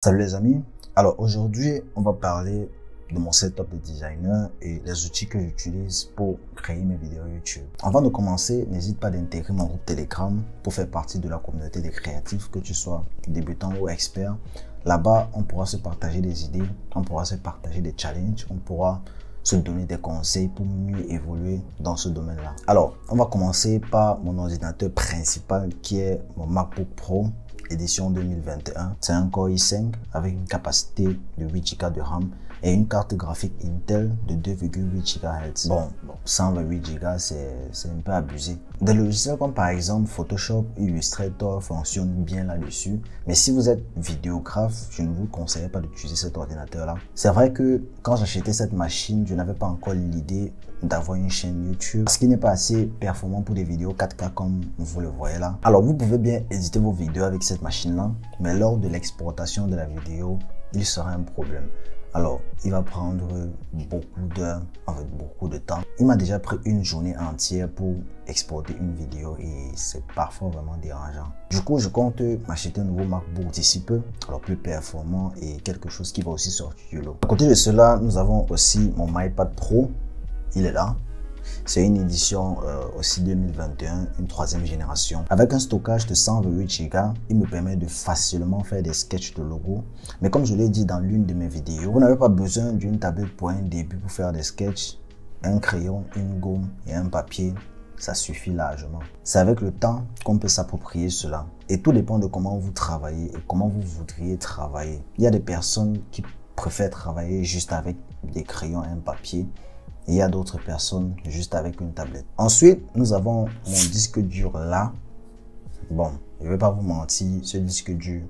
Salut les amis, alors aujourd'hui on va parler de mon setup de designer et les outils que j'utilise pour créer mes vidéos YouTube. Avant de commencer, n'hésite pas d'intégrer mon groupe Telegram pour faire partie de la communauté des créatifs, que tu sois débutant ou expert. Là-bas, on pourra se partager des idées, on pourra se partager des challenges, on pourra se donner des conseils pour mieux évoluer dans ce domaine-là. Alors, on va commencer par mon ordinateur principal qui est mon MacBook Pro édition 2021. C'est un Core i5 avec une capacité de 8 Go de RAM et une carte graphique Intel de 2,8 GHz. Bon, 128 Go, c'est un peu abusé. Des logiciels comme par exemple Photoshop, Illustrator fonctionnent bien là-dessus. Mais si vous êtes vidéographe, je ne vous conseille pas d'utiliser cet ordinateur-là. C'est vrai que quand j'achetais cette machine, je n'avais pas encore l'idée d'avoir une chaîne YouTube parce qu'il n'est pas assez performant pour des vidéos 4K comme vous le voyez là. Alors vous pouvez bien éditer vos vidéos avec cette machine-là, mais lors de l'exportation de la vidéo, il sera un problème. Alors, il va prendre beaucoup d'heures, beaucoup de temps. Il m'a déjà pris une journée entière pour exporter une vidéo et c'est parfois vraiment dérangeant. Du coup, je compte m'acheter un nouveau MacBook d'ici peu, alors plus performant et quelque chose qui va aussi sortir du lot. À côté de cela, nous avons aussi mon iPad Pro. Il est là. C'est une édition aussi 2021, une 3e génération. Avec un stockage de 128 Go, il me permet de facilement faire des sketchs de logo. Mais comme je l'ai dit dans l'une de mes vidéos, vous n'avez pas besoin d'une tablette pour un début pour faire des sketchs. Un crayon, une gomme et un papier, ça suffit largement. C'est avec le temps qu'on peut s'approprier cela. Et tout dépend de comment vous travaillez et comment vous voudriez travailler. Il y a des personnes qui préfèrent travailler juste avec des crayons et un papier. Et il y a d'autres personnes juste avec une tablette. Ensuite, nous avons mon disque dur là. Bon, je ne vais pas vous mentir, ce disque dur,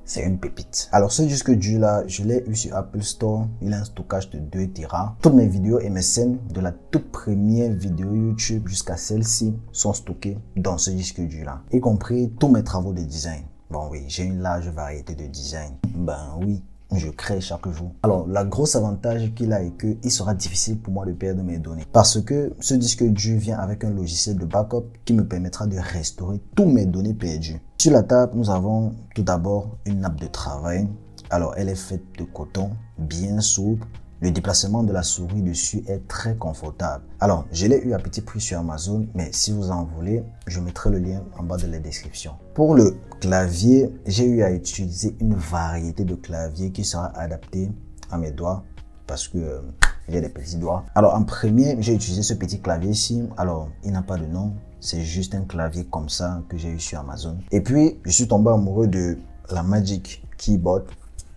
c'est une pépite. Alors ce disque dur là, je l'ai eu sur Apple Store. Il a un stockage de 2 Tera. Toutes mes vidéos et mes scènes de la toute première vidéo YouTube jusqu'à celle-ci sont stockées dans ce disque dur là. Y compris tous mes travaux de design. Bon oui, j'ai une large variété de design. Ben oui. Je crée chaque jour. Alors, la grosse avantage qu'il a est qu'il sera difficile pour moi de perdre mes données. Parce que ce disque dur vient avec un logiciel de backup qui me permettra de restaurer toutes mes données perdues. Sur la table, nous avons tout d'abord une nappe de travail. Alors, elle est faite de coton, bien souple. Le déplacement de la souris dessus est très confortable. Alors, je l'ai eu à petit prix sur Amazon, mais si vous en voulez, je mettrai le lien en bas de la description. Pour le clavier, j'ai eu à utiliser une variété de claviers qui sera adapté à mes doigts parce que j'ai des petits doigts. Alors, en premier, j'ai utilisé ce petit clavier ici. Alors, il n'a pas de nom. C'est juste un clavier comme ça que j'ai eu sur Amazon. Et puis, je suis tombé amoureux de la Magic Keyboard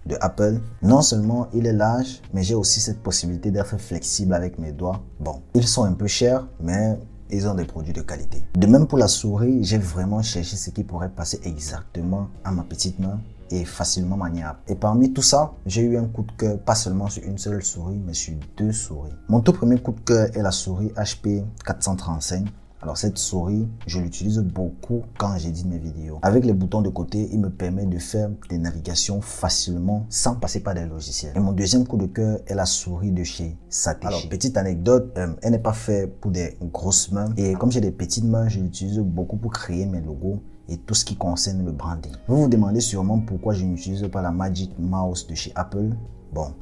de Apple. Non seulement il est large, mais j'ai aussi cette possibilité d'être flexible avec mes doigts. Bon, ils sont un peu chers, mais ils ont des produits de qualité. De même pour la souris, j'ai vraiment cherché ce qui pourrait passer exactement à ma petite main et facilement maniable. Et parmi tout ça, j'ai eu un coup de cœur, pas seulement sur une seule souris, mais sur 2 souris. Mon tout premier coup de cœur est la souris HP 435. Alors cette souris, je l'utilise beaucoup quand j'édite mes vidéos. Avec les boutons de côté, il me permet de faire des navigations facilement sans passer par des logiciels. Et mon deuxième coup de cœur est la souris de chez Satechi. Alors petite anecdote, elle n'est pas faite pour des grosses mains. Et comme j'ai des petites mains, je l'utilise beaucoup pour créer mes logos et tout ce qui concerne le branding. Vous vous demandez sûrement pourquoi je n'utilise pas la Magic Mouse de chez Apple. Bon,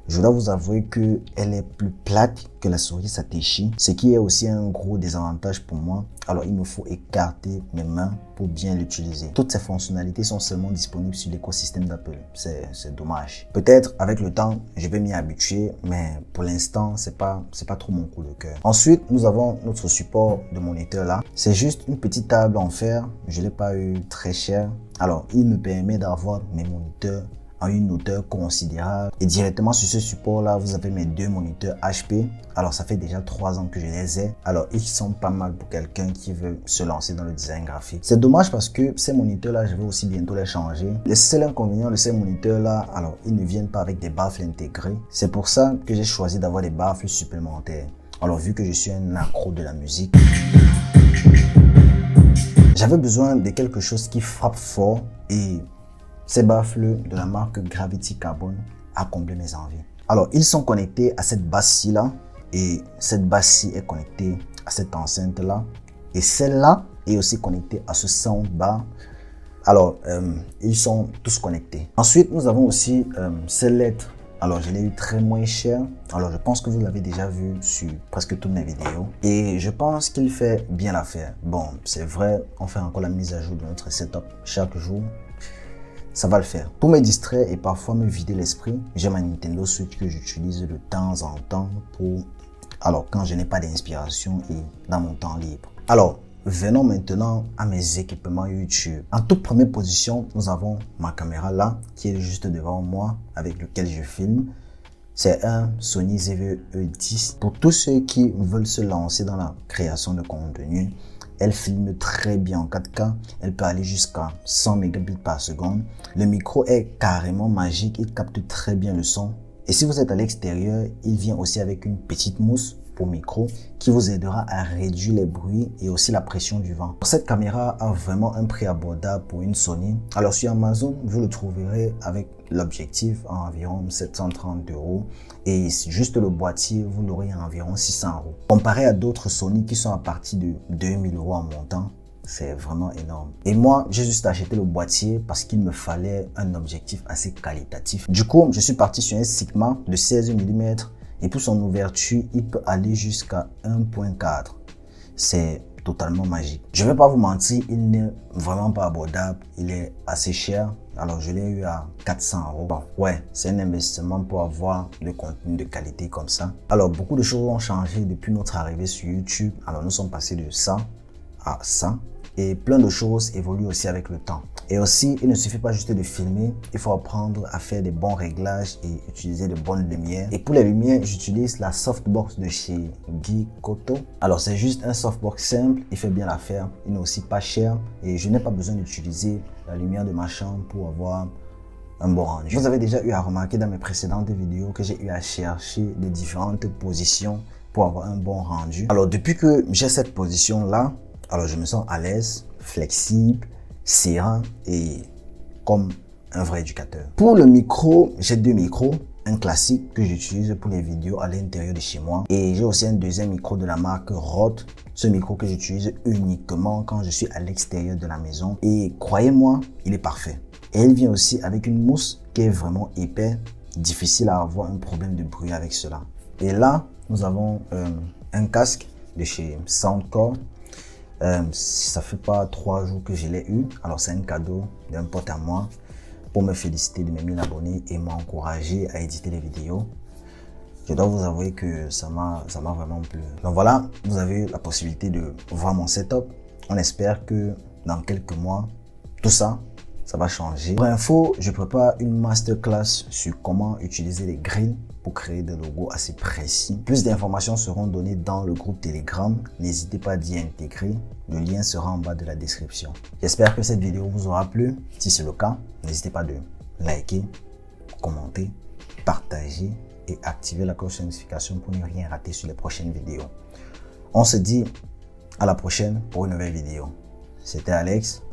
je dois vous avouer qu'elle est plus plate que la souris Satechi, ce qui est aussi un gros désavantage pour moi. Alors il me faut écarter mes mains pour bien l'utiliser. Toutes ces fonctionnalités sont seulement disponibles sur l'écosystème d'Apple. C'est dommage. Peut-être avec le temps, je vais m'y habituer, mais pour l'instant, c'est pas trop mon coup de cœur. Ensuite, nous avons notre support de moniteur là. C'est juste une petite table en fer. Je l'ai pas eu très cher. Alors, il me permet d'avoir mes moniteurs à une hauteur considérable. Et directement sur ce support là, vous avez mes 2 moniteurs HP. Alors ça fait déjà 3 ans que je les ai. Alors ils sont pas mal pour quelqu'un qui veut se lancer dans le design graphique. C'est dommage parce que ces moniteurs là, je vais aussi bientôt les changer. Le seul inconvénient de ces moniteurs là, alors ils ne viennent pas avec des baffles intégrés. C'est pour ça que j'ai choisi d'avoir des baffles supplémentaires. Alors vu que je suis un accro de la musique, j'avais besoin de quelque chose qui frappe fort et ces baffles de la marque Gravity Carbon a comblé mes envies. Alors, ils sont connectés à cette basse-ci là et cette basse-ci est connectée à cette enceinte là et celle-là est aussi connectée à ce soundbar Alors, ils sont tous connectés. Ensuite, nous avons aussi ces lettres. Alors, je l'ai eu très moins cher. Alors, je pense que vous l'avez déjà vu sur presque toutes mes vidéos. Et je pense qu'il fait bien l'affaire. Bon, c'est vrai, on fait encore la mise à jour de notre setup chaque jour. Ça va le faire. Pour me distraire et parfois me vider l'esprit, j'ai ma Nintendo Switch que j'utilise de temps en temps pour... Alors, quand je n'ai pas d'inspiration et dans mon temps libre. Alors, venons maintenant à mes équipements YouTube. En toute première position, nous avons ma caméra là, qui est juste devant moi, avec lequel je filme. C'est un Sony ZV-E10. Pour tous ceux qui veulent se lancer dans la création de contenu, elle filme très bien en 4K. Elle peut aller jusqu'à 100 mégabits par seconde. Le micro est carrément magique. Il capte très bien le son. Et si vous êtes à l'extérieur, il vient aussi avec une petite mousse pour micro qui vous aidera à réduire les bruits et aussi la pression du vent. Cette caméra a vraiment un prix abordable pour une Sony. Alors sur Amazon, vous le trouverez avec l'objectif à environ 730 € et juste le boîtier, vous l'aurez à environ 600 €. Comparé à d'autres Sony qui sont à partir de 2000 € en montant, c'est vraiment énorme. Et moi, j'ai juste acheté le boîtier parce qu'il me fallait un objectif assez qualitatif. Du coup, je suis parti sur un Sigma de 16 mm et pour son ouverture, il peut aller jusqu'à 1.4. C'est totalement magique. Je vais pas vous mentir, il n'est vraiment pas abordable. Il est assez cher. Alors, je l'ai eu à 400 €. Bon, ouais, c'est un investissement pour avoir le contenu de qualité comme ça. Alors, beaucoup de choses ont changé depuis notre arrivée sur YouTube. Alors, nous sommes passés de ça à ça. Et plein de choses évoluent aussi avec le temps. Et aussi, il ne suffit pas juste de filmer, il faut apprendre à faire des bons réglages et utiliser de bonnes lumières. Et pour les lumières, j'utilise la softbox de chez Gikoto. Alors, c'est juste un softbox simple, il fait bien l'affaire, il n'est aussi pas cher et je n'ai pas besoin d'utiliser la lumière de ma chambre pour avoir un bon rendu. Vous avez déjà eu à remarquer dans mes précédentes vidéos que j'ai eu à chercher de différentes positions pour avoir un bon rendu. Alors, depuis que j'ai cette position-là, alors je me sens à l'aise, flexible, serein et comme un vrai éducateur. Pour le micro, j'ai deux micros. Un classique que j'utilise pour les vidéos à l'intérieur de chez moi. Et j'ai aussi un deuxième micro de la marque Rode. Ce micro que j'utilise uniquement quand je suis à l'extérieur de la maison. Et croyez-moi, il est parfait. Et il vient aussi avec une mousse qui est vraiment épais. Difficile à avoir un problème de bruit avec cela. Et là, nous avons un casque de chez Soundcore. Ça fait pas 3 jours que je l'ai eu. Alors c'est un cadeau d'un pote à moi pour me féliciter de mes 1000 abonnés et m'encourager à éditer les vidéos. Je dois vous avouer que ça m'a vraiment plu. Donc voilà, vous avez la possibilité de voir mon setup. On espère que dans quelques mois, tout ça va changer. Pour info, je prépare une masterclass sur comment utiliser les grilles pour créer des logos assez précis. Plus d'informations seront données dans le groupe Telegram. N'hésitez pas d'y intégrer. Le lien sera en bas de la description. J'espère que cette vidéo vous aura plu. Si c'est le cas, n'hésitez pas de liker, commenter, partager et activer la cloche de notification pour ne rien rater sur les prochaines vidéos. On se dit à la prochaine pour une nouvelle vidéo. C'était Alex.